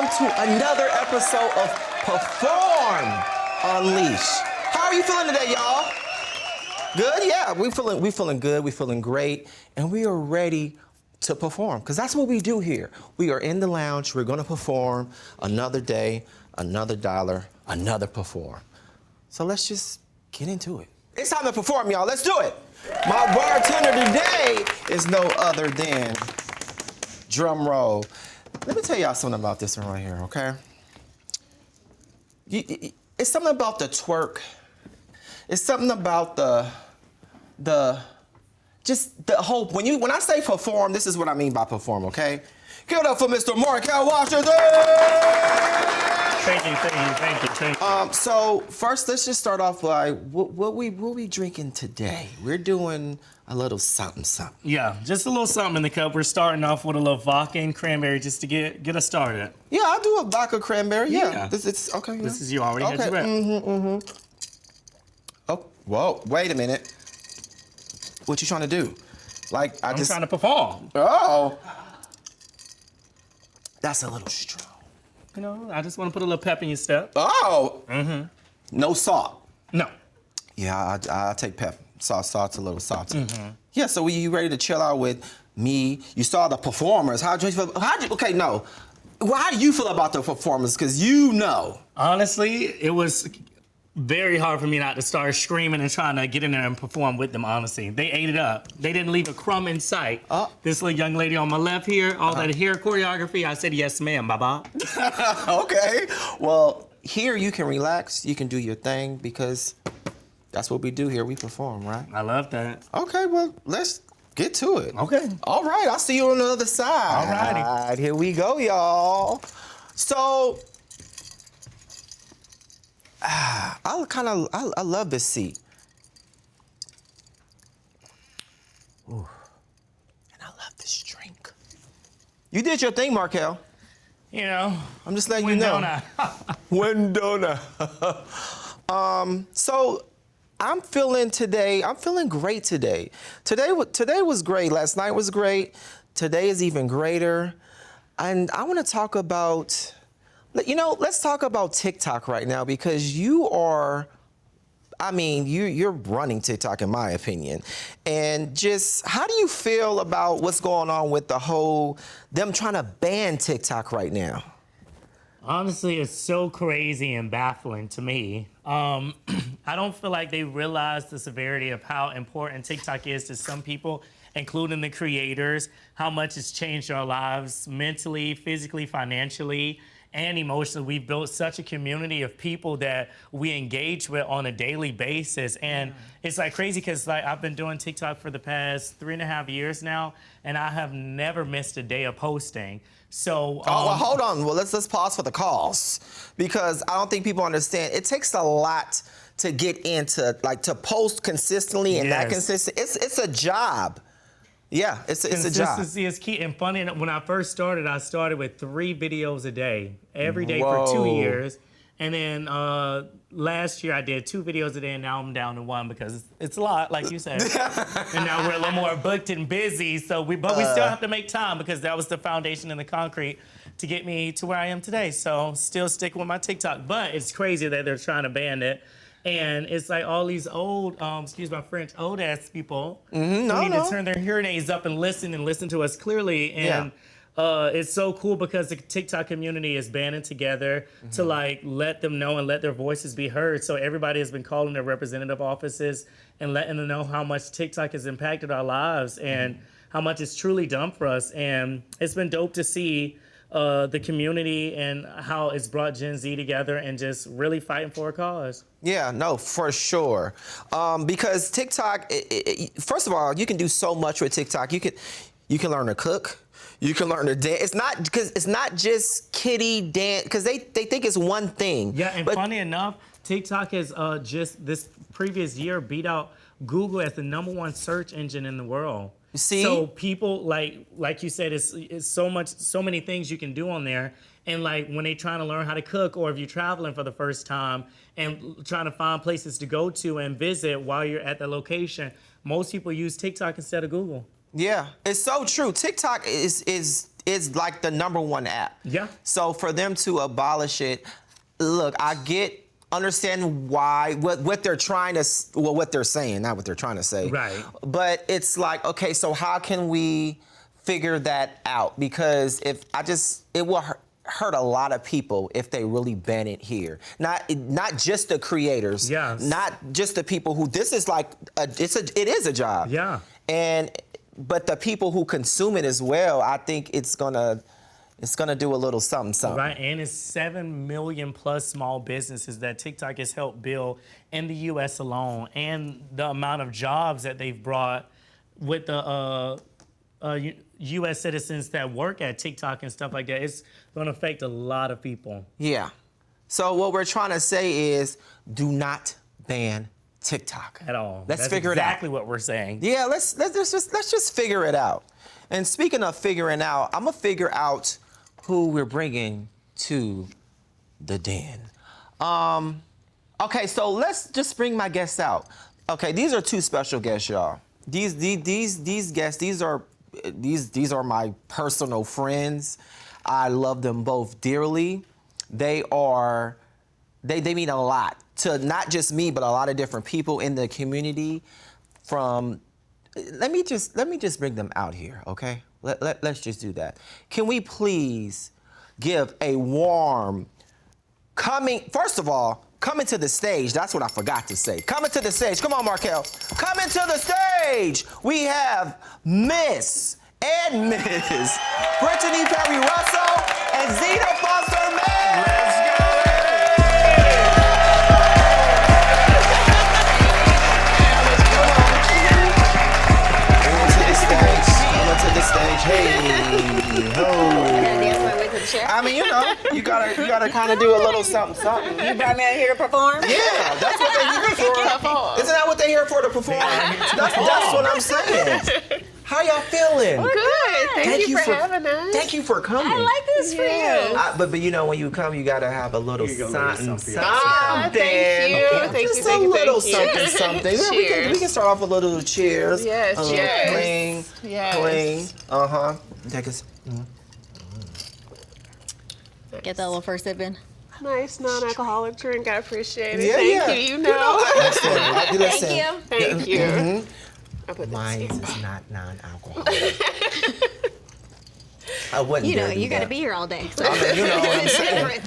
welcome to another episode of PAFOOOORM Unleashed. How are you feeling today, y'all? Good? Yeah, we feeling good, we feeling great, and we are ready to perform, because that's what we do here. We are in the lounge, we're gonna perform another day, another dollar, another perform. So let's just get into it. It's time to perform, y'all, let's do it. My bartender today is no other than, drum roll. Let me tell y'all something about this one right here, okay? It's something about the twerk. It's something about just the whole, when I say perform, this is what I mean by perform, okay? Give it up for Mr. Markel Washington! Thank you. So first, let's just start off by what we drinking today. We're doing a little something. Yeah, just a little something in the cup. We're starting off with a little vodka and cranberry just to get us started. Yeah, I'll do a vodka cranberry. Yeah. It's okay. Yeah. This is you already had your rep. Oh, whoa! Wait a minute. What you trying to do? Like I'm trying to perform. Oh, that's a little strong. You know, I just want to put a little pep in your step. Oh. No salt. No. Yeah, I take pep. Salt's a little salty. Yeah, so you ready to chill out with me? You saw the performers. How do you feel? Okay, no. Well, how do you feel about the performers? Because you know. Honestly, it was very hard for me not to start screaming and trying to get in there and perform with them, honestly. They ate it up. They didn't leave a crumb in sight. This little young lady on my left here, all that hair choreography, I said, yes, ma'am, bye-bye. Okay. Well, here you can relax. You can do your thing because that's what we do here. We perform, right? I love that. Okay, well, let's get to it. Okay. All right, I'll see you on the other side. All righty. All right, here we go, y'all. So, I love this seat. Ooh. And I love this drink. You did your thing, Markel. You know. I'm just letting you know. When don't I? So I'm feeling great today. Today was great. Last night was great. Today is even greater. And I want to talk about, let's talk about TikTok right now, because you're running TikTok in my opinion. And just, how do you feel about what's going on with them trying to ban TikTok right now? Honestly, it's so crazy and baffling to me. I don't feel like they realize the severity of how important TikTok is to some people, including the creators, how much it's changed our lives mentally, physically, financially, and emotionally. We've built such a community of people that we engage with on a daily basis. And it's like crazy because I've been doing TikTok for the past 3.5 years now, and I have never missed a day of posting. So, well, hold on. Well, let's pause for the calls, because I don't think people understand. It takes a lot to get into, to post consistently and that consistent. It's a job. Yeah, it's a job. Consistency is key. And funny, when I first started, I started with 3 videos a day, every day for 2 years. And then last year I did 2 videos a day, and now I'm down to 1 because it's a lot, like you said. And now we're a little more booked and busy. So we still have to make time, because that was the foundation and the concrete to get me to where I am today. So still sticking with my TikTok. But it's crazy that they're trying to ban it. And it's like all these old, excuse my French, old ass people who need to turn their hearing aids up and listen to us clearly. And it's so cool because the TikTok community is banding together to let them know and let their voices be heard. So everybody has been calling their representative offices and letting them know how much TikTok has impacted our lives and how much it's truly done for us. And it's been dope to see the community and how it's brought Gen Z together and just really fighting for a cause. Yeah, no, for sure. Because TikTok, first of all, you can do so much with TikTok. You can learn to cook. You can learn to dance. It's not just kiddie dance, because they think it's one thing. Yeah, and funny enough, TikTok has just this previous year beat out Google as the #1 search engine in the world. See? So people, like you said, it's so many things you can do on there. And when they're trying to learn how to cook, or if you're traveling for the first time and trying to find places to go to and visit while you're at the location, most people use TikTok instead of Google. Yeah, it's so true. TikTok is like the #1 app. Yeah. So for them to abolish it, look, understand why, what they're trying to, well, what they're saying, not what they're trying to say. Right. But it's like, okay, so how can we figure that out? Because it will hurt a lot of people if they really ban it here. Not just the creators. Yes. Not just the people who, this is like, it is a job. Yeah. But the people who consume it as well, I think it's gonna do a little something. Right, and it's 7 million plus small businesses that TikTok has helped build in the U.S. alone, and the amount of jobs that they've brought with the U.S. citizens that work at TikTok and stuff like that. It's gonna affect a lot of people. Yeah. So what we're trying to say is, do not ban TikTok At all. Let's figure it out. That's exactly what we're saying. Yeah, let's just figure it out. And speaking of figuring out, I'm gonna figure out who we're bringing to the den. Okay, so let's just bring my guests out. Okay, these are 2 special guests, y'all. These guests, these are my personal friends. I love them both dearly. They mean a lot to not just me, but a lot of different people in the community. Let me just bring them out here, okay? Let's just do that. Can we please give a warm first of all, coming to the stage, that's what I forgot to say. Coming to the stage, come on, Markel. Coming to the stage, we have Miss and Ms. Brittany Perry Russell and Zena Foster Mann. Let's go! To the stage, hey, ho. Dance my way to the chair. I mean, you gotta kind of do a little something. You brought me out here to perform? Yeah, that's what they're here for. Isn't that what they're here for, to perform? That's what I'm saying. How y'all feeling? We're good. Thank you for having us. Thank you for coming. I like this for you. But when you come, you gotta have a little something. Thank you. Just a little something. Cheers. We can start off with a little cheers. Yes, cheers. Cling, Yes. cling. Take us. Get that little first sip in. Nice non-alcoholic drink. I appreciate it. Yeah, Thank you. You know. Listen. Thank you. Thank you. I'll put this Mine here. is not non-alcoholic. I wouldn't. You know, dare do you got to that. be here all day. So. I mean, you know what I'm saying.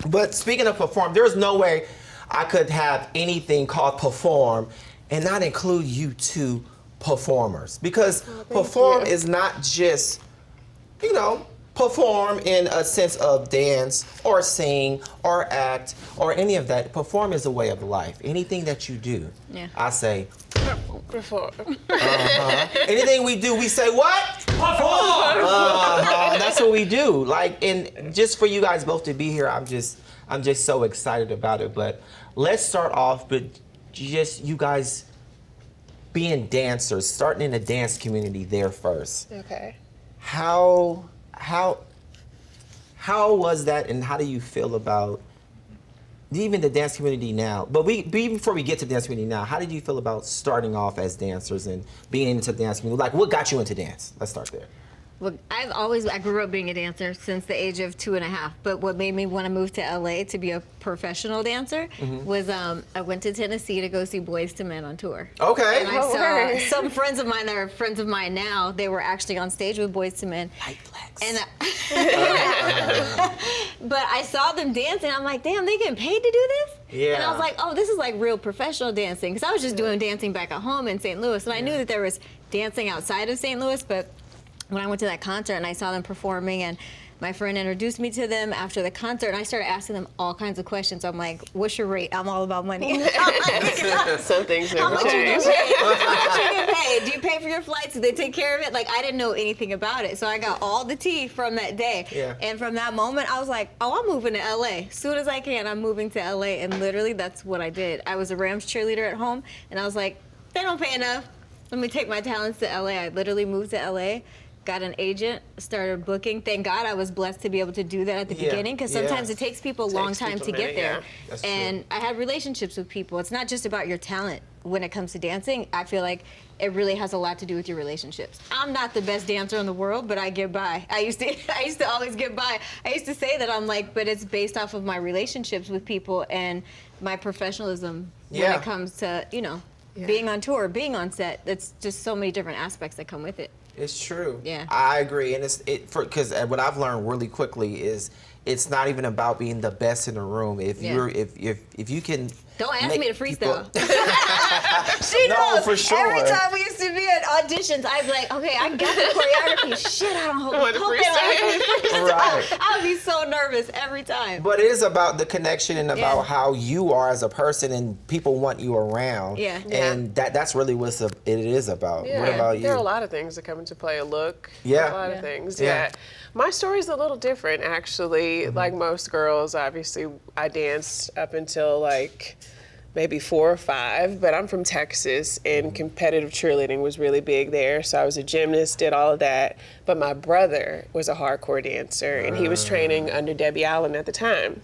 But speaking of perform, there's no way I could have anything called perform and not include you 2 performers. Because perform you. is not just, perform in a sense of dance or sing or act or any of that. Perform is a way of life. Anything that you do, Yeah. I say, Before. anything we do, we say what? Perform! That's what we do. And just for you guys both to be here, I'm just so excited about it. But let's start off with just you guys being dancers, starting in the dance community there first. Okay. How was that, and how do you feel about even the dance community now? But before we get to the dance community now, how did you feel about starting off as dancers and being into the dance community? Like, what got you into dance? Let's start there. Well, I grew up being a dancer since the age of 2.5. But what made me want to move to LA to be a professional dancer was I went to Tennessee to go see Boyz II Men on tour. Okay. And I saw some friends of mine that are friends of mine now. They were actually on stage with Boyz II Men. Light flex. And but I saw them dancing. I'm like, damn, they getting paid to do this? Yeah. And I was like, oh, this is like real professional dancing. Because I was just doing dancing back at home in St. Louis. And I knew that there was dancing outside of St. Louis. But when I went to that concert and I saw them performing, and my friend introduced me to them after the concert, and I started asking them all kinds of questions. I'm like, what's your rate? I'm all about money. Some things How never much you get change. paid? How much you get paid? Do you pay for your flights? Do they take care of it? Like, I didn't know anything about it. So I got all the tea from that day. Yeah. And from that moment, I was like, oh, I'm moving to LA. As soon as I can, I'm moving to LA. And literally, that's what I did. I was a Rams cheerleader at home, and I was like, they don't pay enough. Let me take my talents to LA. I literally moved to LA. got an agent, started booking. Thank God I was blessed to be able to do that at the beginning, because sometimes it takes people a long time to get there. That's and true. I had relationships with people. It's not just about your talent when it comes to dancing. I feel like it really has a lot to do with your relationships. I'm not the best dancer in the world, but I get by. I used to always get by. I used to say that, I'm like, but it's based off of my relationships with people and my professionalism when it comes to, you know, being on tour, being on set. It's just so many different aspects that come with it. It's true. Yeah. I agree, and because what I've learned really quickly is it's not even about being the best in the room. If you can. Don't ask me to freestyle. She knows. No, for sure. Every time we used to be at auditions, I'd be like, okay, I got the choreography. Shit, I don't hope freestyle. Right. I would be so nervous every time. But it is about the connection and about how you are as a person, and people want you around. Yeah. And that's really what it is about. Yeah. What about you? There are a lot of things that come into play. A look. Yeah. A lot of things. Yeah. Yeah. My story's a little different, actually. Like most girls, obviously, I danced up until like maybe 4 or 5, but I'm from Texas, and competitive cheerleading was really big there. So I was a gymnast, did all of that. But my brother was a hardcore dancer, and he was training under Debbie Allen at the time.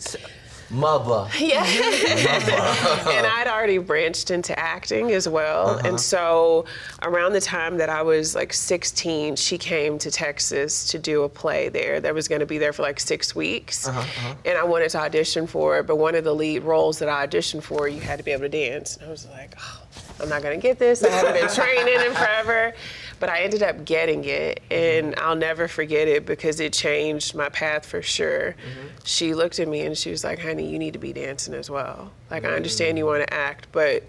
Mother. Yeah. And I'd already branched into acting as well. And so around the time that I was like 16, she came to Texas to do a play there that was going to be there for like 6 weeks. And I wanted to audition for it, but one of the lead roles that I auditioned for, you had to be able to dance. And I was like, oh, I'm not going to get this. I haven't been training in forever. But I ended up getting it, and I'll never forget it because it changed my path for sure. She looked at me and she was like, honey, you need to be dancing as well. Like, I understand you want to act, but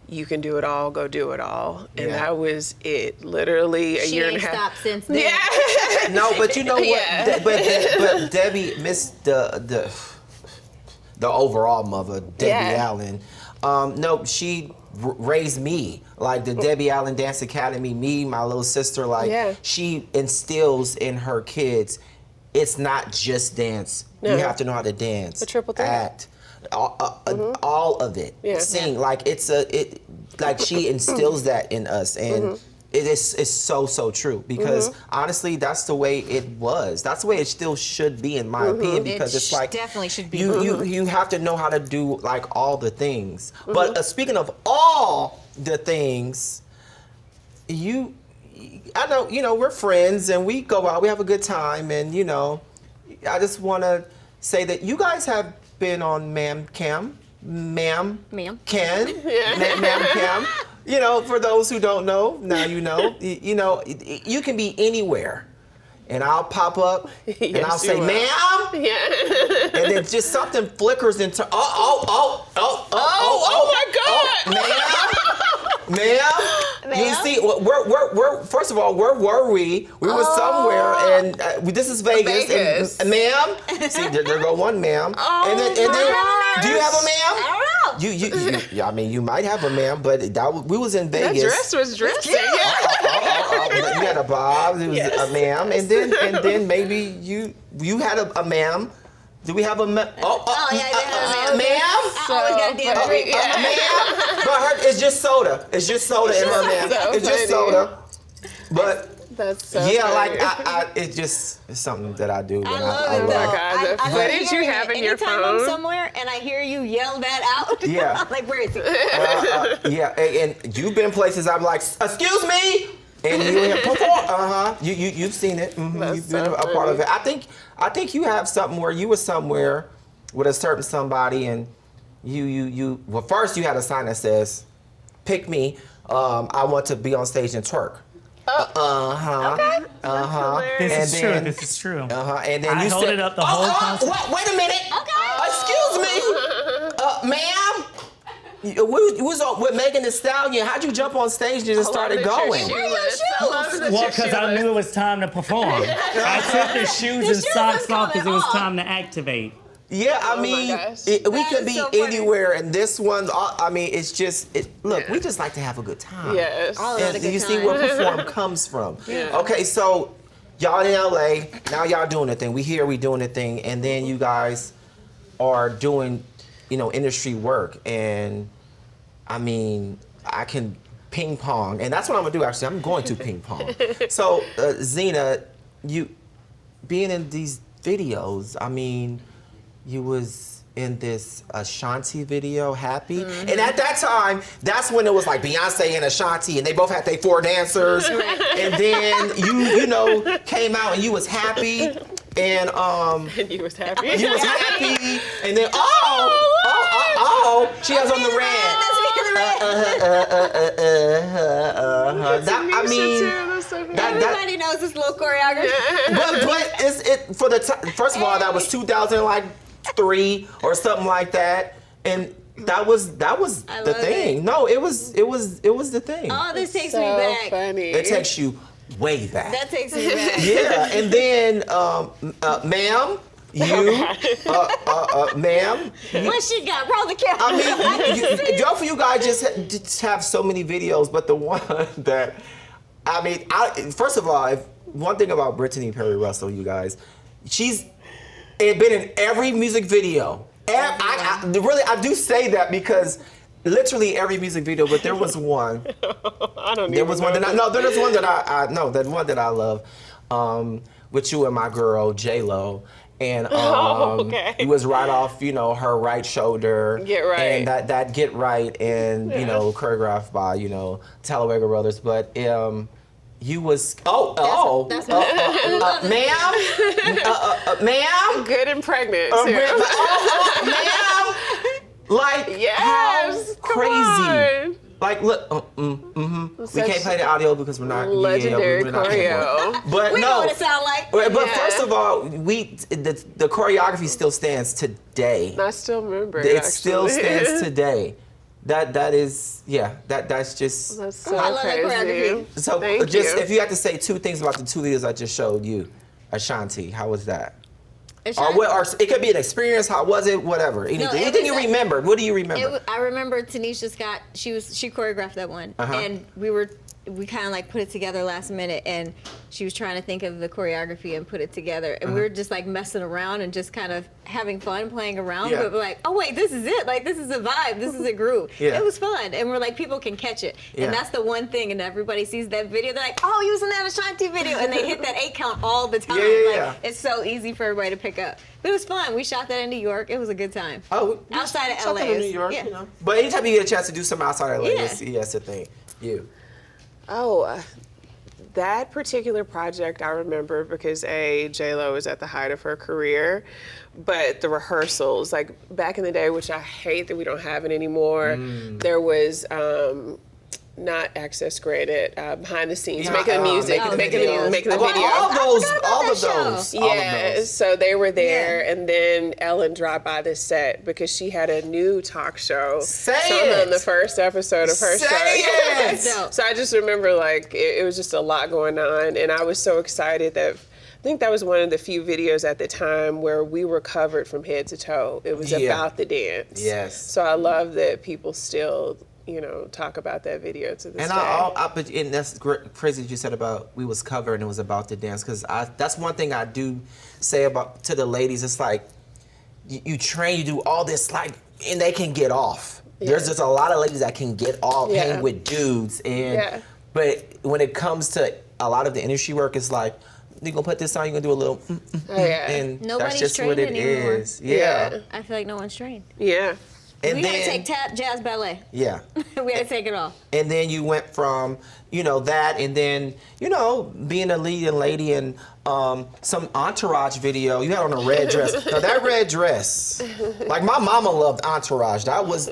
you can do it all, go do it all. And that was it. Literally a year and a half. She ain't stopped since then. Yeah. No, but you know what? Yeah. But Debbie missed the overall mother, Debbie Allen. No, she raised me. Like the Debbie Allen Dance Academy, me, my little sister, like she instills in her kids, it's not just dance. You have to know how to dance, The triple threat. act, all of it, sing. Like like she instills that in us, and it's so true, because honestly, that's the way it was. That's the way it still should be, in my opinion, because it's like definitely should be. You have to know how to do like all the things. But speaking of all the things, I know, you know, we're friends and we go out, we have a good time, and you know, I just want to say that you guys have been on Ma'am Ken. Ma'am Cam. You know, for those who don't know, now you know. You know, you can be anywhere, and I'll pop up and I'll say, "Ma'am," and then just something flickers into oh my God, ma'am. You see, we're first of all, where were we? We were somewhere, and this is Vegas. And, ma'am, see, there go one ma'am, and then do you have a ma'am? I don't know. You I mean, you might have a ma'am, but we was in Vegas. That dress was dressing. You had a bob, it was a ma'am, and then maybe you had a ma'am. Do we have a ma'am? They have a ma'am. Ma'am? I always got a damn drink. Ma'am? But it's just soda. It's just soda in her ma'am. So It's just funny. soda. But That's so yeah, funny. like it's something that I do. I and love I it, love. though. God, the I love footage you hearing have it. in your Anytime phone. I'm somewhere and I hear you yell that out, Yeah. I'm like, where is he? Yeah, and you've been places I'm like, excuse me, and you perform. You've seen it. That's You've been so a part of funny. it. I think you have something where you were somewhere with a certain somebody, and you well, first you had a sign that says, "Pick me. I want to be on stage and twerk." Okay. This is true. This is true. And then I you held said, it up the whole concert. Wait a minute. Okay. Excuse me, ma'am. We was with Megan Thee Stallion. How'd you jump on stage and just started going? Well, because I knew it was time to perform. I took the shoes and shoes socks was off because it was coming time to activate. Yeah, I Oh my mean, gosh. we That could is be so funny. anywhere, and this one, I mean, it's just, look, we just like to have a good time. Yes. All had a And good you see time. where perform comes from. Okay, so y'all in LA, now y'all doing the thing. We here, we doing the thing, and then you guys are doing, you know, industry work, and I mean, I can ping pong, and that's what I'm gonna do. Actually, I'm going to ping pong. So, Zena, you being in these videos, I mean, you was in this Ashanti video, Happy. And at that time, that's when it was like Beyonce and Ashanti, and they both had their 4 dancers. And then you know, came out and you was Happy. And And you was happy. you was Happy. And then, she has on the red. Everybody knows this little choreography. But for the time, first of all, that was 2003 or something like that, and that was the thing. No, it was the thing. Oh, this takes so me back. funny. It takes you way back. That takes me back. Yeah, and then, ma'am, ma'am. What she got? Roll the camera. I mean, both of you guys just have so many videos, but the one that, I mean, first of all, one thing about Brittany Perry Russell, you guys, she's been in every music video. I do say that because literally every music video, but there was one. I don't There was one that there's one that I know, that one that I love, with you and my girl J.Lo. And it was right off, you know, her right shoulder. Get Right. And that Get Right, and you know, choreographed by, you know, Talladega Brothers. But you was That's ma'am, ma'am, Good and pregnant too. ma'am, like Yes, how come crazy. on. Like, look, we can't play the audio because we're not Legendary we're not choreo. But We no, know what it sound like. But Yeah. first of all, the choreography still stands today. I still remember. It actually. still stands today. That's just. That's so I love that crazy. choreography. So Thank just you. if you had to say 2 things about the 2 videos I just showed you, Ashanti, how was that? Ashanti- Or it could be an experience. How was it? Whatever. Anything. it Anything was you remembered. What do you remember? I remember Tanisha Scott. She choreographed that one, and we kind of like put it together last minute, and she was trying to think of the choreography and put it together, and we were just like messing around and just kind of having fun playing around. Yeah. But we're like, oh wait, this is it. Like this is a vibe. This is a groove. Yeah. It was fun, and we're like, people can catch it, Yeah. and that's the one thing. And everybody sees that video, they're like, oh, you was in that Ashanti video, and they hit that 8 count all the time. Yeah. Like, it's so easy for everybody to pick up. But it was fun. We shot that in New York. It was a good time. Oh, Outside of something LA. in New York, Yeah. you know. But anytime you get a chance to do something outside of LA, Yeah. that's the thing. You. Oh, that particular project I remember because J.Lo was at the height of her career, but the rehearsals, like back in the day, which I hate that we don't have it anymore, there was not access granted, behind the scenes, Yeah, making the music, making the video. All of that those. Yeah, so they were there, and then Ellen dropped by the set because she had a new talk show. Say on it. the first episode of her Say show. it. Dope. So I just remember like it was just a lot going on, and I was so excited that I think that was one of the few videos at the time where we were covered from head to toe. It was about the dance. Yes. So I love that people still, you know, talk about that video to this day. And that's crazy that you said about we was covered and it was about the dance, because that's one thing I do say about to the ladies. It's like you train, you do all this, like, and they can get off. Yeah. There's just a lot of ladies that can get off, hang with dudes, and but when it comes to a lot of the industry work, it's like, you're gonna put this on, you're gonna do a little, and Nobody's that's just what it trained anymore. is. Yeah. I feel like no one's trained. Yeah. And We then, had to take tap, jazz, ballet. Yeah. We had to take it all. And then you went from, you know, that, and then, you know, being a leading lady in some Entourage video. You had on a red dress. Now that red dress, like my mama loved Entourage. That was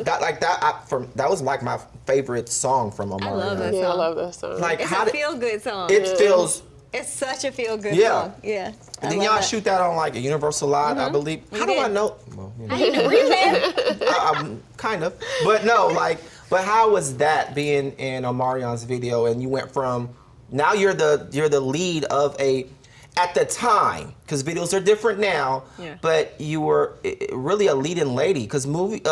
like my favorite song from Omarion. I love that Yeah, I song. love that song. Like It's how a feel-good song. it feels. It's such a feel-good Yeah. song. Yeah. And then y'all shoot that on like a Universal lot, I believe. How do I did. know? Well, you know. I didn't know where you at. Kind of, but no, like, but how was that being in Omarion's video, and you went from now you're the lead of at the time, because videos are different now, but you were really a leading lady, because music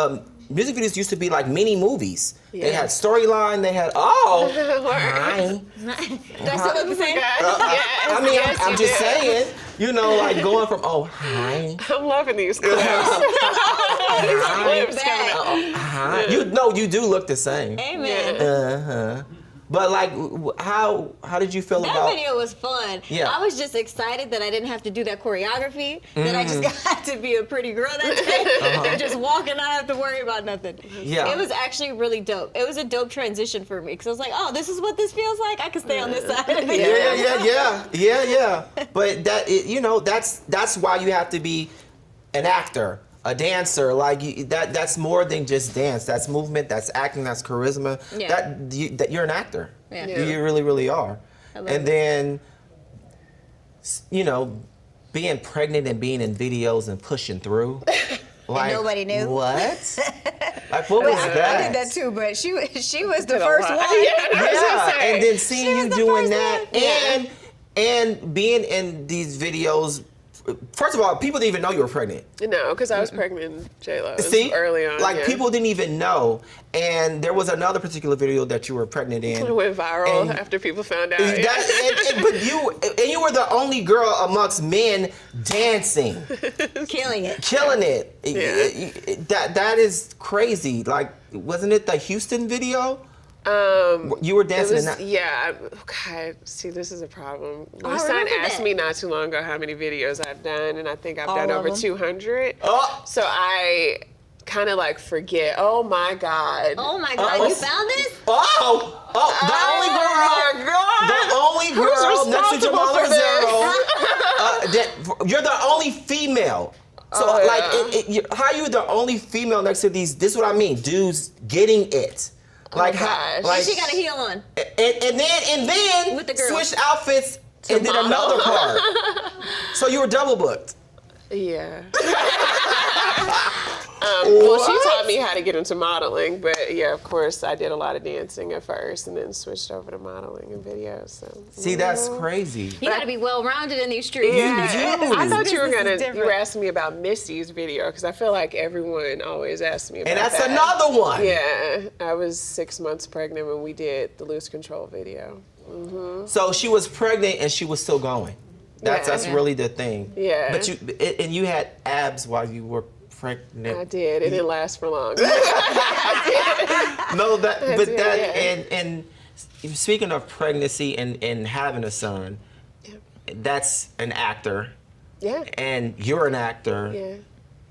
videos used to be like mini movies. They had storyline. They had hi. Do I still look the same? I mean, I'm just saying. You know, like going from, oh, hi. I'm loving these clips. Hi. Clips coming out. Hi. You know, you do look the same. Amen. Uh-huh. But like, how did you feel That about? video was fun. Yeah. I was just excited that I didn't have to do that choreography. That I just got to be a pretty girl that day and just walk and not have to worry about nothing. Yeah. It was actually really dope. It was a dope transition for me because I was like, oh, this is what this feels like. I can stay on this side of it. Yeah. But that's why you have to be an actor, a dancer. Like that's more than just dance. That's movement. That's acting. That's charisma. Yeah. That you're an actor. Yeah. You really, really are. love And it. then, being pregnant and being in videos and pushing through. Like, nobody knew. What? Like, what was that? I did that too, but she was the Did a first lot. one. Yeah, and then seeing you was the doing first that, one. and being in these videos. First of all, people didn't even know you were pregnant. No, because I was pregnant in J.Lo See, early on. like yeah. people didn't even know. And there was another particular video that you were pregnant in. It went viral And after people found out. But you were the only girl amongst men dancing, Killing it. killing it. Yeah. That is crazy. Like, wasn't it the Houston video? You were dancing in that. Yeah. God, see, this is a problem. My I son remember asked that. me not too long ago how many videos I've done, and I think I've All done of over them? 200. Oh. So I kind of like forget. Oh my God. Oh my God, Uh-oh. you found this? The only girl next to Jamal responsible for Zero. You're the only female. So how you the only female next to these? This is what I mean. Dudes getting it. Like how? gosh. Like, She got a heel on. and then With the girl. switched outfits and did model. another part. So you were double booked. Yeah. Well, she What? taught me how to get into modeling, but yeah, of course, I did a lot of dancing at first, and then switched over to modeling and videos. So. See, that's crazy. You got to be well-rounded in these streets. Yeah. do. I thought you were Business is you were different. asking me about Missy's video because I feel like everyone always asks me about And that's that. another one. Yeah, I was 6 months pregnant when we did the Lose Control video. So she was pregnant and she was still going. That's Yeah. really the thing. Yeah. But you had abs while you were pregnant. I did. It didn't last for long. No, did, yeah. and speaking of pregnancy and having a son, that's an actor, Yeah. and you're an actor, Yeah.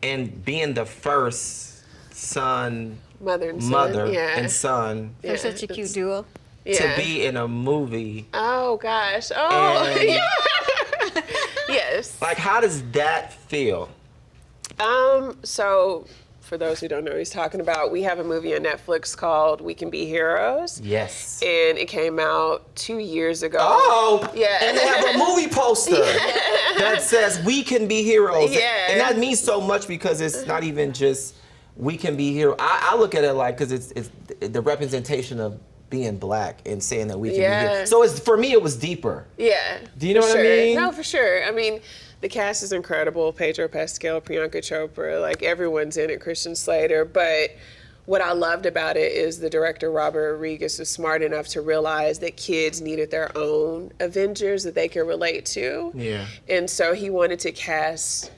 and being the first son, Mother and son. Yeah. and son They're such a cute duo. Yeah. to be in a movie. Oh gosh. Oh. And- Yeah. Yes. Like, how does that feel? So for those who don't know what he's talking about, we have a movie on Netflix called We Can Be Heroes. Yes. And it came out 2 years ago. Oh, Yeah. And they have a movie poster that says "We Can Be Heroes." Yeah. And that means so much because it's not even just "We Can Be Heroes." I look at it like because it's the representation of being black and saying that we can be Yeah. heroes. So for me, it was deeper. Yeah. Do you know for what I sure. mean? No, for sure. I mean, the cast is incredible. Pedro Pascal, Priyanka Chopra, like everyone's in it, Christian Slater. But what I loved about it is the director, Robert Rodriguez, was smart enough to realize that kids needed their own Avengers that they could relate to. Yeah. And so he wanted to cast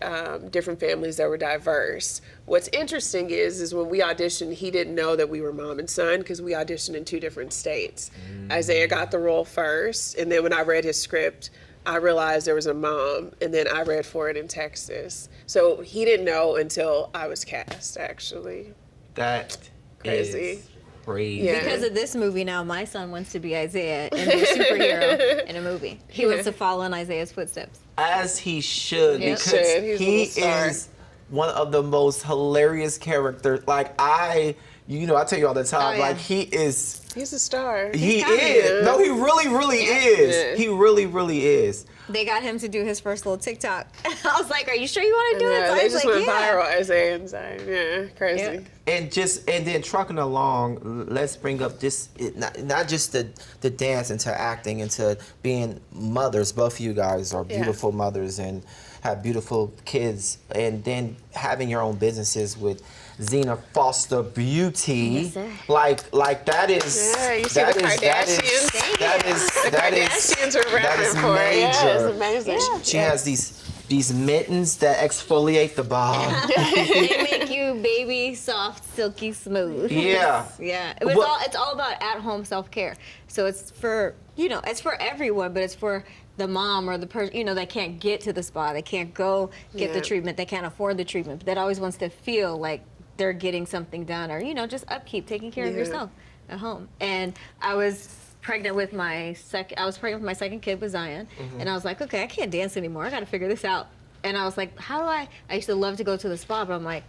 different families that were diverse. What's interesting is when we auditioned, he didn't know that we were mom and son because we auditioned in 2 different states. Isaiah got the role first, and then when I read his script, I realized there was a mom, and then I read for it in Texas. So he didn't know until I was cast, actually. That Crazy. is crazy. Yeah. Because of this movie now, my son wants to be Isaiah and be a superhero in a movie. He wants to follow in Isaiah's footsteps. As he should, Yeah. because Should. He's a he little star. is one of the most hilarious characters. Like I tell you all the time, Oh, yeah. like he is. He's a star. He kinda is. No, he really, really is. Yeah. He really, really is. They got him to do his first little TikTok. I was like, "Are you sure you want to do it?" Yeah, So they he's just like, went "Yeah." viral, Isaiah and Zion. Yeah, crazy. Yeah. And then trucking along, let's bring up not just the dance into acting, into being mothers. Both of you guys are Yeah. beautiful mothers and have beautiful kids, and then having your own businesses with Zena Foster Beauty. Yes, sir. Like that is Yeah, you see that the is Kardashians. the Kardashians were repping for it. Yeah, it's amazing. Yeah. She has these mittens that exfoliate the ball. They make you baby soft, silky smooth. Yeah. Yeah. Well- It's all about at-home self-care. So it's for, it's for everyone, but it's for the mom or the person, that can't get to the spa. They can't go get the Yeah. treatment. They can't afford the treatment. But that always wants to feel like they're getting something done or, just upkeep, taking care of yourself at home. And I was pregnant with my second kid with Zion. And I was like, okay, I can't dance anymore. I got to figure this out. And I was like, I used to love to go to the spa, but I'm like,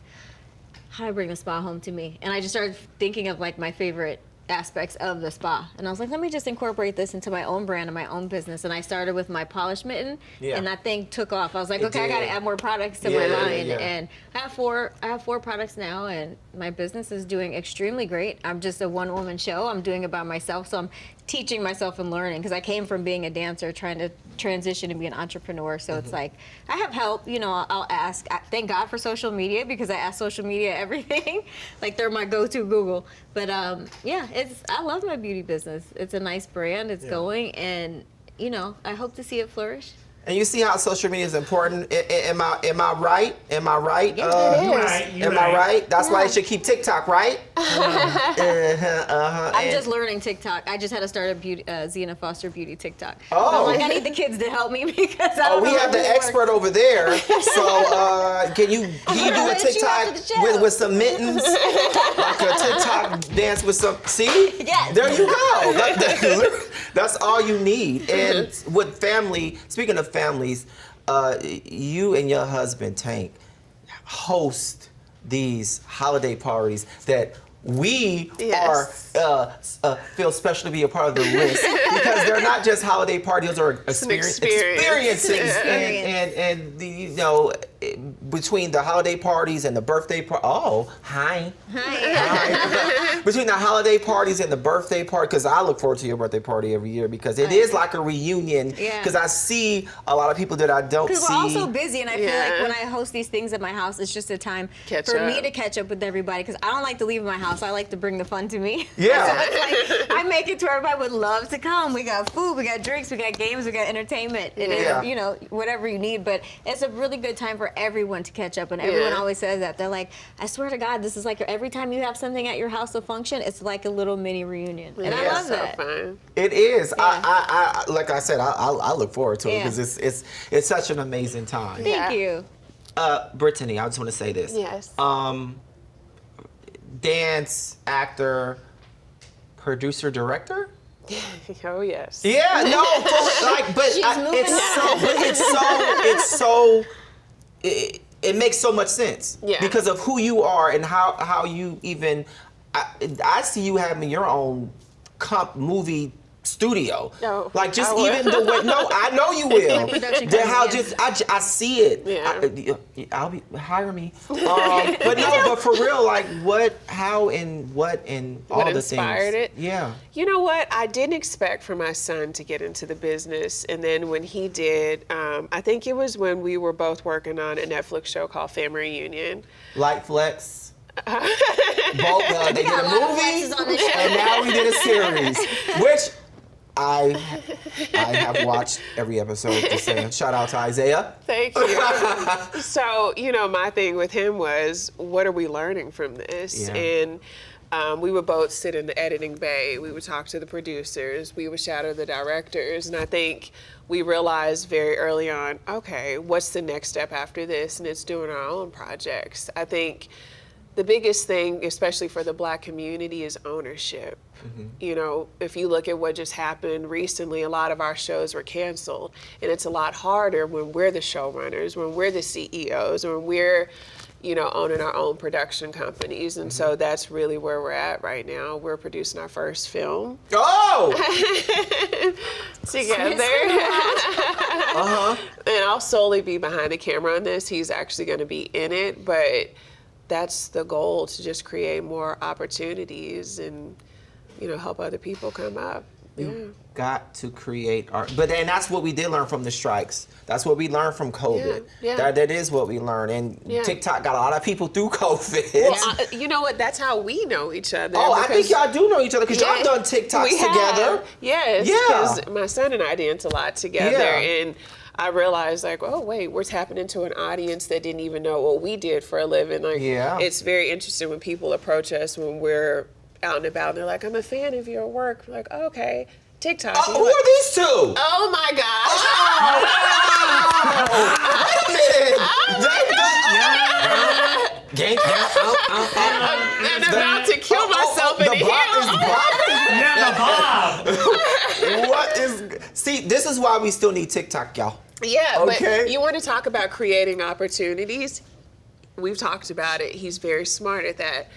how do I bring the spa home to me? And I just started thinking of like my favorite aspects of the spa. And I was like, let me just incorporate this into my own brand and my own business. And I started with my polish mitten, and that thing took off. I was like, okay, I got to add more products to my line. And I have four products now, and my business is doing extremely great. I'm just a one-woman show. I'm doing it by myself, so I'm teaching myself and learning because I came from being a dancer, trying to transition and be an entrepreneur. So it's like I have help. I'll ask. Thank God for social media because I ask social media everything. Like they're my go-to Google. But I love my beauty business. It's a nice brand. It's going, and I hope to see it flourish. And you see how social media is important. Am I right? Am I right? Yes, it is. Am I right? That's why you should keep TikTok, right? I'm just learning TikTok. I just had to start a Zena Foster Beauty TikTok. Oh. I'm like, I need the kids to help me because I don't know we have how the this expert works. over there. So can you do a I'll hit you TikTok after the show. with some mittens? Like a TikTok dance with some, see? Yes. There you go. That's all you need. And with family, speaking of families, you and your husband, Tank, host these holiday parties that we feel special to be a part of the list because they're not just holiday parties or experiences. And between the holiday parties and the birthday between the holiday parties and the birthday party, because I look forward to your birthday party every year because it is like a reunion. Because I see a lot of people that I don't see. Because we're all so busy, and I feel like when I host these things at my house, it's just a time for me to catch up with everybody. Because I don't like to leave my house. I like to bring the fun to me. Yeah. So it's like I make it to where everybody would love to come. We got food, we got drinks, we got games, we got entertainment. It is, whatever you need. But it's a really good time for everyone to catch up, and everyone always says that. They're like, I swear to God, this is like every time you have something at your house, a function, it's like a little mini reunion, and I love that. Fun. It is. I like I said, I look forward to it because it's such an amazing time. Thank you. Brittany, I just want to say this. Yes. Dance, actor, producer, director. Oh yes. Yeah, no, it makes so much sense because of who you are and how you even. I see you having your own movie studio. No, like just even the way. No, I know you will. I see it. Yeah. I'll be hire me. But for real, like how and all the things. What inspired it? Yeah. You know what? I didn't expect for my son to get into the business, and then when he did, I think it was when we were both working on a Netflix show called Family Reunion. Light Flex. Both, they did a movie, and now we did a series, which I have watched every episode. Just saying, shout out to Isaiah. Thank you. So my thing with him was, what are we learning from this? Yeah. And we would both sit in the editing bay. We would talk to the producers. We would shadow the directors, and I think we realized very early on, okay, what's the next step after this? And it's doing our own projects. I think the biggest thing, especially for the Black community, is ownership. Mm-hmm. If you look at what just happened recently, a lot of our shows were canceled. And it's a lot harder when we're the showrunners, when we're the CEOs, when we're, owning our own production companies. And so that's really where we're at right now. We're producing our first film. Oh! Together. And I'll solely be behind the camera on this. He's actually going to be in it, but that's the goal, to just create more opportunities and, help other people come up. You got to create art. But then that's what we did learn from the strikes. That's what we learned from COVID. That is what we learned. And TikTok got a lot of people through COVID. Well, you know what? That's how we know each other. Oh, I think y'all do know each other because y'all done TikToks together. Yes. Because my son and I dance a lot together. And I realized, like, oh, wait, we're tapping into an audience that didn't even know what we did for a living. Like, it's very interesting when people approach us when we're out and about and they're like, I'm a fan of your work. We're like, oh, okay. TikTok. Oh, who are these two? Oh my gosh. Wait a minute. I'm about to kill myself in here. What is... See, this is why we still need TikTok, y'all. Yeah, but you want to talk about creating opportunities? We've talked about it. He's very smart at that.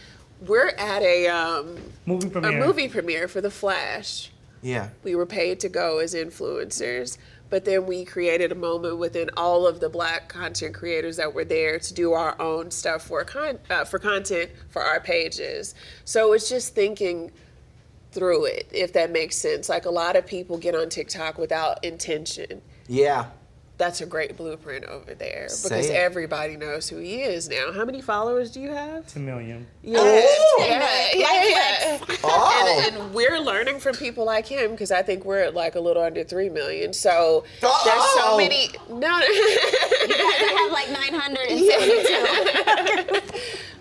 We're at a movie premiere for The Flash. Yeah. We were paid to go as influencers, but then we created a moment within all of the Black content creators that were there to do our own stuff for content for our pages. So it's just thinking through it, if that makes sense. Like, a lot of people get on TikTok without intention. Yeah. That's a great blueprint over there because everybody knows who he is now. How many followers do you have? 2 million. Yeah. And we're learning from people like him because I think we're at like a little under 3 million. So there's so many. No. You guys have like 972.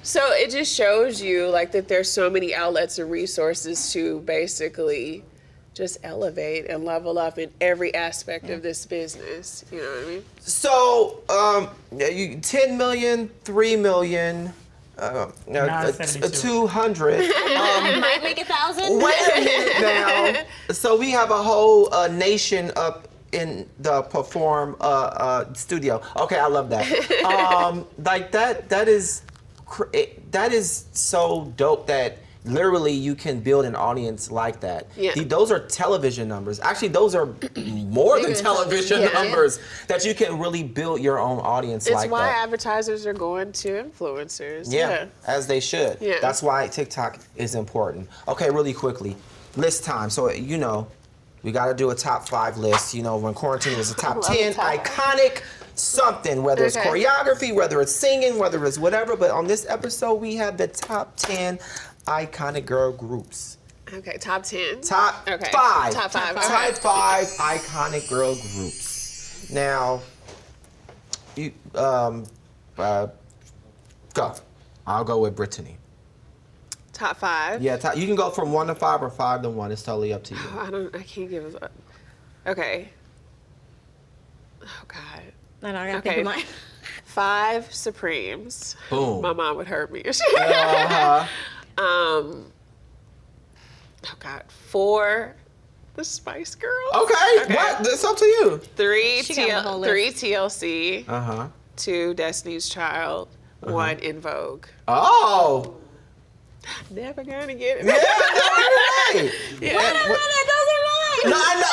So it just shows you like that there's so many outlets and resources to basically just elevate and level up in every aspect of this business. You know what I mean? So, 10 million, 3 million, 200. Might make 1,000. Wait a minute now. So we have a whole nation up in the Perform studio. Okay, I love that. Like that is so dope that literally you can build an audience like that. Yeah. Those are television numbers. Actually, those are more than television numbers that you can really build your own audience like that. It's why advertisers are going to influencers. Yeah, as they should. Yeah. That's why TikTok is important. Okay, really quickly, list time. So, we got to do a top 5 list. When quarantine was a top 10 iconic something, whether it's choreography, whether it's singing, whether it's whatever. But on this episode, we have the top 10 iconic girl groups. Okay, top 10. Top 5. Top 5. Top 5 iconic girl groups. Now, you go. I'll go with Brittany. Top 5. Yeah, you can go from 1 to 5 or 5 to 1. It's totally up to you. I can't give a... Okay. Oh God. I know, I gotta think of mine. 5 Supremes. Boom. My mom would hurt me. Oh God. 4 the Spice Girls. Okay. What? That's up to you. 3 TLC. 2 Destiny's Child. 1 In Vogue. Oh. Never gonna get it. Yeah, right. Wait a minute, those are mine. No, I know.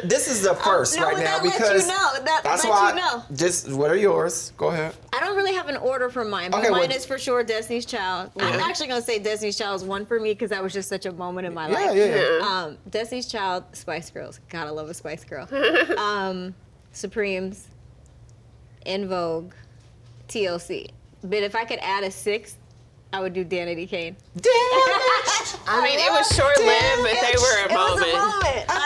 This is the first right now because that's why. Just what are yours? Go ahead. I don't really have an order for mine, but mine is for sure Destiny's Child. I'm actually gonna say Destiny's Child is 1 for me because that was just such a moment in my life. Yeah. Destiny's Child, Spice Girls. Gotta love a Spice Girl. Supremes, In Vogue, TLC. But if I could add a 6th, I would do Danity Kane. I mean, it was short-lived, but they were a moment.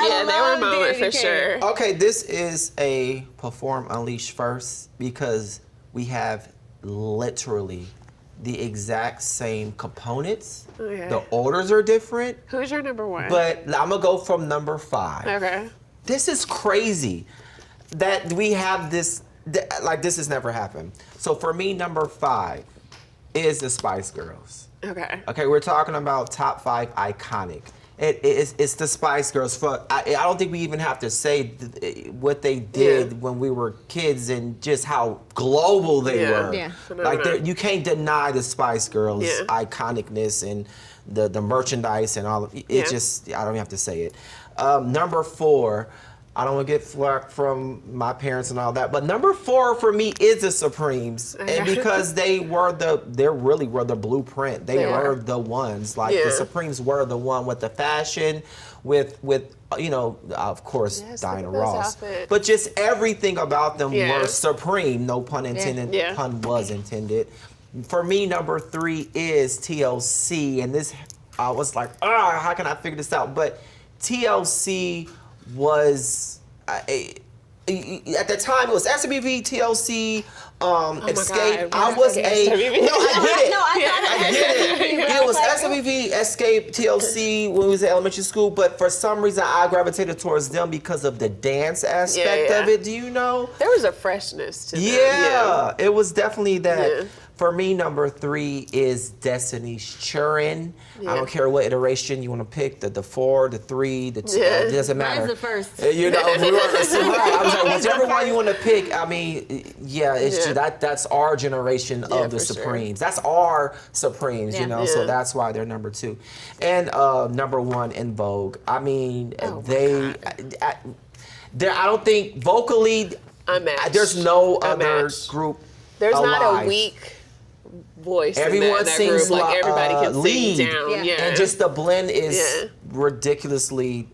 Yeah, they were a moment for sure. Okay, this is a Perform Unleashed first because we have literally the exact same components. Okay. The orders are different. Who's your number 1? But I'm gonna go from number 5. Okay. This is crazy that we have this. Like this has never happened. So for me, number 5 is the Spice Girls. Okay. Okay, we're talking about top 5 iconic. It's the Spice Girls. I don't think we even have to say what they did when we were kids and just how global they were. Yeah. Like you can't deny the Spice Girls' iconicness and the merchandise and all of it. Just I don't even have to say it. Number 4, I don't want to get flack from my parents and all that. But number 4 for me is the Supremes, and because they really were the blueprint. They were the ones. Like the Supremes were the one with the fashion, with of course Diana Ross, but just everything about them were supreme. No pun intended. Pun was intended. For me, number 3 is TLC, and this I was like, how can I figure this out? But TLC was at the time it was SWV, TLC, Escape. God, I was I get it. No, It was SWV, Escape, TLC when we was in elementary school, but for some reason I gravitated towards them because of the dance aspect of it. Do you know? There was a freshness to them. Yeah, it was definitely that. Yeah. For me, number 3 is Destiny's Child. I don't care what iteration you want to pick, the 4, the 3, the 2, it doesn't matter. Mine's the first. You know, I was like, whichever one you want to pick, I mean, it's just, that's our generation of the Supremes. Sure. That's our Supremes, you know, so that's why they're number 2. And number 1 in Vogue. I mean, I don't think vocally, there's no other group There's alive. Not a weak voice. Everyone in that sings group. Like everybody can lead, sing down. And just the blend is ridiculously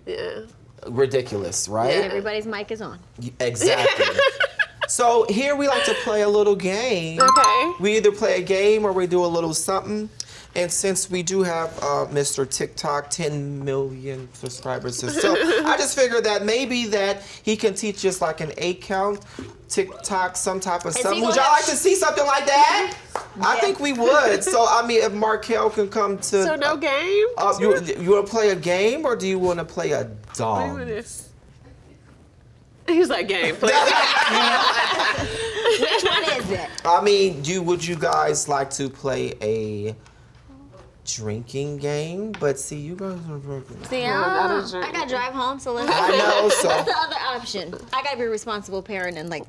ridiculous, right? Yeah, everybody's mic is on. Exactly. So here we like to play a little game. Okay. We either play a game or we do a little something. And since we do have Mr. TikTok, 10 million subscribers, so I just figured that maybe that he can teach us like an 8 count, TikTok, some type of something. Would y'all like to see something like that? I think we would. So I mean, if Markel can come to. So no game. You want to play a game or do you want to play a dance? He's like game. Which one is it? I mean, would you guys like to play a drinking game? But see, you guys are drinking. See, I gotta drive home, so let's. I know, so. That's the other option. I gotta be a responsible parent in like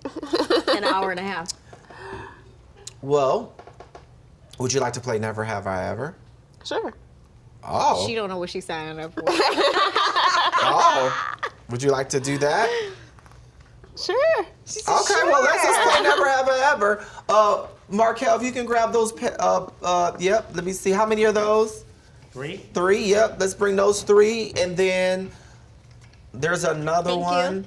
an hour and a half. Well, would you like to play Never Have I Ever? Sure. Oh. She don't know what she's signing up for. Oh. Would you like to do that? Sure. Okay, well, let's just play Never Have I Ever. Markel, if you can grab those, yep, let me see. How many are those? 3. 3, yep. Let's bring those 3. And then there's another one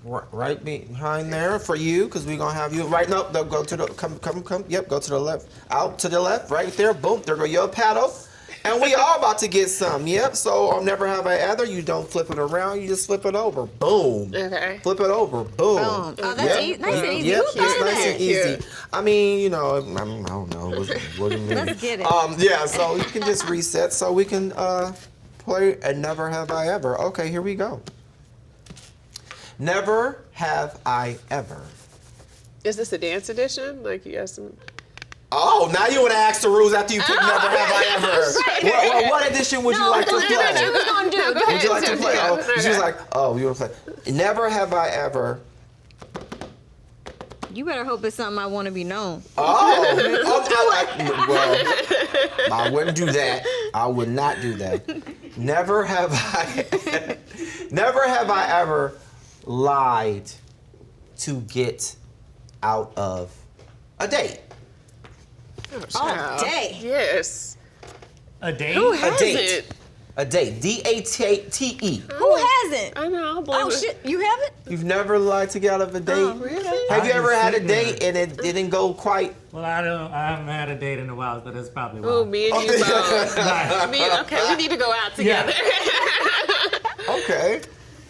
right behind there for you, because we're going to have you. Right, no, go to the, come. Yep, go to the left. Out to the left, right there. Boom, there go your paddle. And we all about to get some. Yep, so on Never Have I Ever, you don't flip it around, you just flip it over. Boom. Okay. Flip it over. Boom. Oh, that's easy. Nice and easy. Yep, Who it's thought of nice that? and easy. I mean, you know, I don't know. What do you mean? Let's get it. Yeah, so you can just reset so we can play a Never Have I Ever. Okay, here we go. Never have I ever. Is this a dance edition? Like you asked some. Oh, now you want to ask the rules after you pick Never Have I Ever. Right. What edition would you like to play? What was gonna do? Go Would you like to play? Oh, Okay. she was like, oh, you want to play? Never have I ever. You better hope it's something I want to be known. Oh, well, I wouldn't do that. I would not do that. Never have I ever lied to get out of a date. Oh, date. Yes. A date? Who A hasn't? date. A date. D-A-T-E. Who hasn't? I know. I'll blame Oh it. shit, you haven't? You've never lied to get out of a date? Oh, Really? Have you ever had a I've date and it didn't go quite? Well, I haven't had a date in a while, so that's probably why. Oh, me and you both. Right. Okay, we need to go out together. Okay.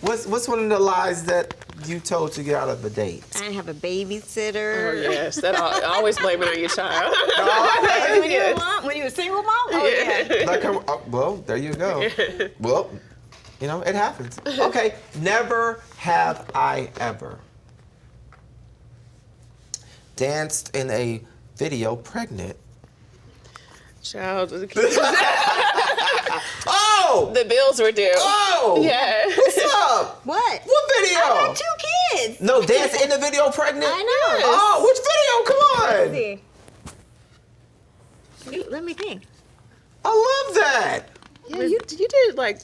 What's one of the lies that you told to get out of a date? I didn't have a babysitter. Oh, yes. I always blame it on your child. When you were a mom, when you were a single mom? Oh yeah. Like, well, there you go. Well, you know, it happens. Okay, never have I ever danced in a video pregnant. Child. Oh! The bills were due. Oh! Yeah. What's up? What? What video? I got 2 kids. No, dance in the video pregnant? I know. Oh, which video? Come on. Let's see. Let me think. I love that. Yeah, you did like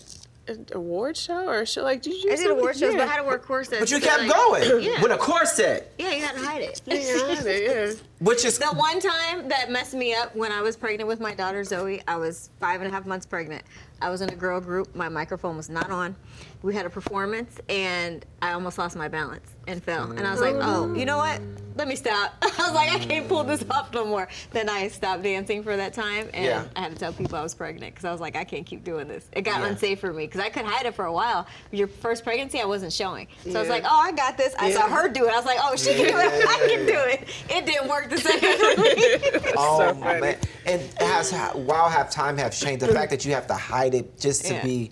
an award show or a show? Like, did you? I did award shows, but I had to wear corsets. But you kept going Yeah. with a corset. Yeah, you had to hide it. Yeah. Which is The one time that messed me up when I was pregnant with my daughter Zoe, I was 5.5 months pregnant. I was in a girl group. My microphone was not on. We had a performance, and I almost lost my balance and fell. And I was like, oh, you know what? Let me stop. I was like, I can't pull this off no more. Then I stopped dancing for that time, and I had to tell people I was pregnant because I was like, I can't keep doing this. It got unsafe for me because I could hide it for a while. Your first pregnancy, I wasn't showing. So I was like, oh, I got this. I saw her do it. I was like, oh, she can do it. I can do it. It didn't work the same for me. oh my man. And while time have changed, the fact that you have to hide it just to be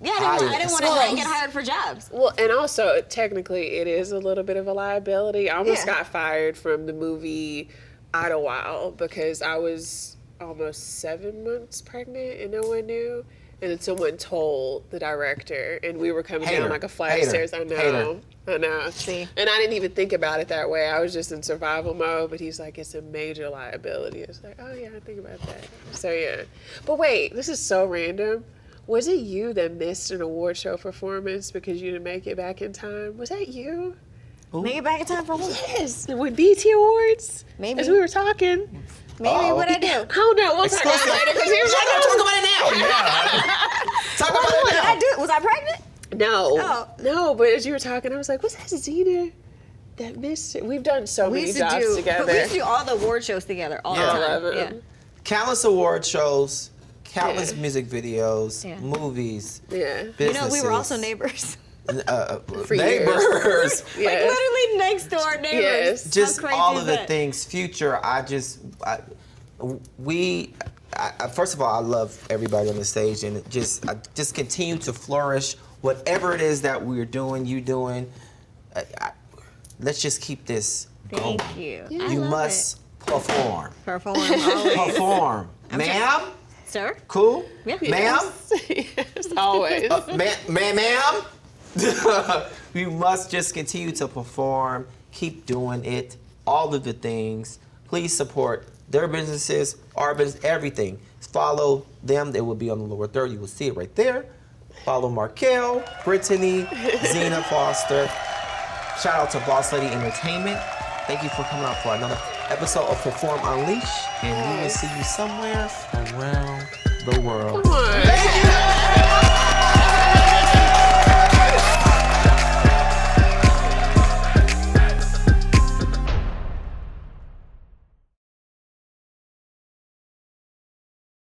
Yeah, I didn't want to get hired for jobs. Well, and also, technically, it is a little bit of a liability. I almost got fired from the movie Idlewild because I was almost 7 months pregnant and no one knew. And then someone told the director, and we were coming down like a flight of stairs. I know. See? And I didn't even think about it that way. I was just in survival mode. But he's like, it's a major liability. It's like, oh yeah, I think about that. So yeah. But wait, this is so random. Was it you that missed an award show performance because you didn't make it back in time? Was that you? Make it back in time for what? Yes, with BT Awards. Maybe. As we were talking. Maybe what I do. Oh no, we'll talk about it later because you're talk about it now. Talk about it What did now. I do? Was I pregnant? No. Oh. No, but as you were talking, I was like, was that Zena that missed it? We've done so many jobs together. We used to do all the award shows together all the time. Yeah. Countless award shows, countless music videos, movies, Yeah. You know, we were also neighbors. neighbors. Like literally next door neighbors. Yes. Just How crazy all is of the that? things. Future, first of all, I love everybody on the stage, and just continue to flourish. Whatever it is that we're doing, you doing, let's just keep this going. Thank you. You must perform. Perform always. Perform. Ma'am? Sir? Cool? Yeah. Ma'am? Yes, always. Ma'am? You must just continue to perform, keep doing it, all of the things. Please support their businesses, our business, everything. Follow them. They will be on the lower third. You will see it right there. Follow Markel, Brittany, Zena Foster. Shout out to Bosslady Entertainment. Thank you for coming out for another episode of Perform Unleashed. And we will see you somewhere around the world. Come on. Thank you.